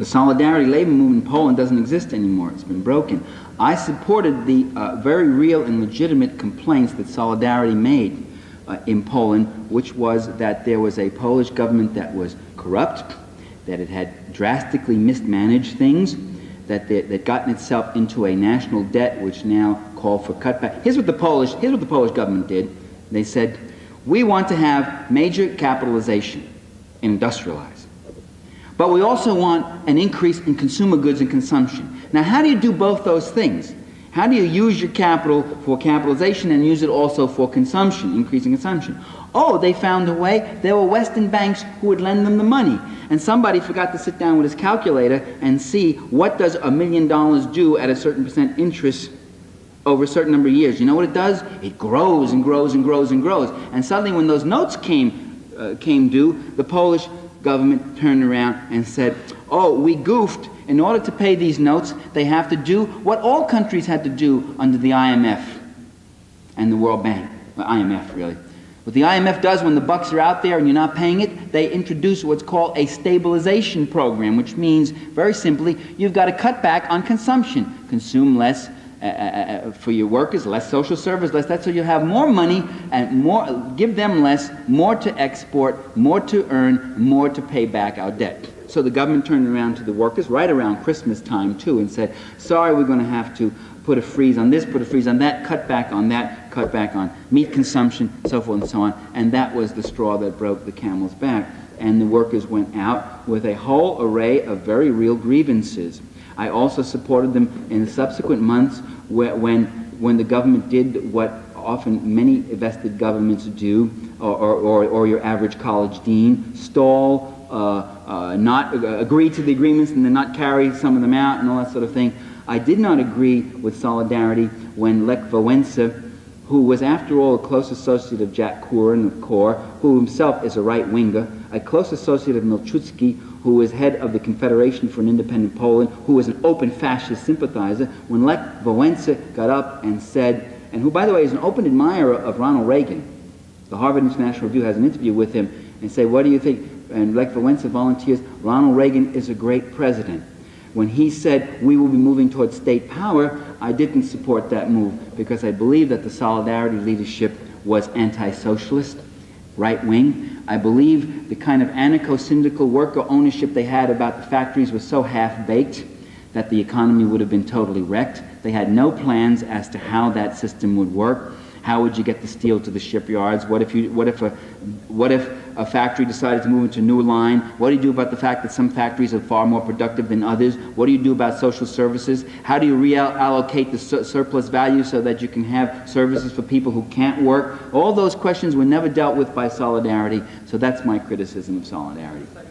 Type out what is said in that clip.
The Solidarity labor movement in Poland doesn't exist anymore. It's been broken. I supported the very real and legitimate complaints that Solidarity made in Poland, which was that there was a Polish government that was corrupt, that it had drastically mismanaged things, that that gotten itself into a national debt which now called for cutback. Here's what the Polish government did. They said, we want to have major capitalization and industrialize. But we also want an increase in consumer goods and consumption. Now, how do you do both those things? How do you use your capital for capitalization and use it also for consumption, increasing consumption? Oh, they found a way. There were Western banks who would lend them the money. And somebody forgot to sit down with his calculator and see what does $1 million do at a certain percent interest over a certain number of years. You know what it does? It grows and grows and grows and grows. And suddenly when those notes came due, the Polish government turned around and said, oh, we goofed. In order to pay these notes, they have to do what all countries had to do under the IMF and the World Bank. Well, IMF, really. What the IMF does when the bucks are out there and you're not paying it, they introduce what's called a stabilization program, which means, very simply, you've got to cut back on consumption. Consume less for your workers, less social service, less that, so you have more money and more, give them less, more to export, more to earn, more to pay back our debt. So the government turned around to the workers right around Christmas time too and said, sorry, we're going to have to put a freeze on this, put a freeze on that, cut back on that, cut back on meat consumption, so forth and so on. And that was the straw that broke the camel's back. And the workers went out with a whole array of very real grievances. I also supported them in the subsequent months when the government did what often many vested governments do, or your average college dean, stall, not agree to the agreements and then not carry some of them out and all that sort of thing. I did not agree with Solidarity when Lech Wałęsa, who was after all a close associate of Jack Kurin of CORE, who himself is a right-winger, a close associate of Milczewski, who was head of the Confederation for an Independent Poland, who was an open fascist sympathizer, when Lech Wałęsa got up and said, and who, by the way, is an open admirer of Ronald Reagan. The Harvard International Review has an interview with him and say, what do you think? And Lech Wałęsa volunteers, Ronald Reagan is a great president. When he said we will be moving towards state power, I didn't support that move because I believe that the Solidarity leadership was anti-socialist, right-wing. I believe the kind of anarcho-syndical worker ownership they had about the factories was so half-baked that the economy would have been totally wrecked. They had no plans as to how that system would work. How would you get the steel to the shipyards? What if a factory decided to move into a new line? What do you do about the fact that some factories are far more productive than others? What do you do about social services? How do you reallocate the surplus value so that you can have services for people who can't work? All those questions were never dealt with by Solidarity, so that's my criticism of Solidarity.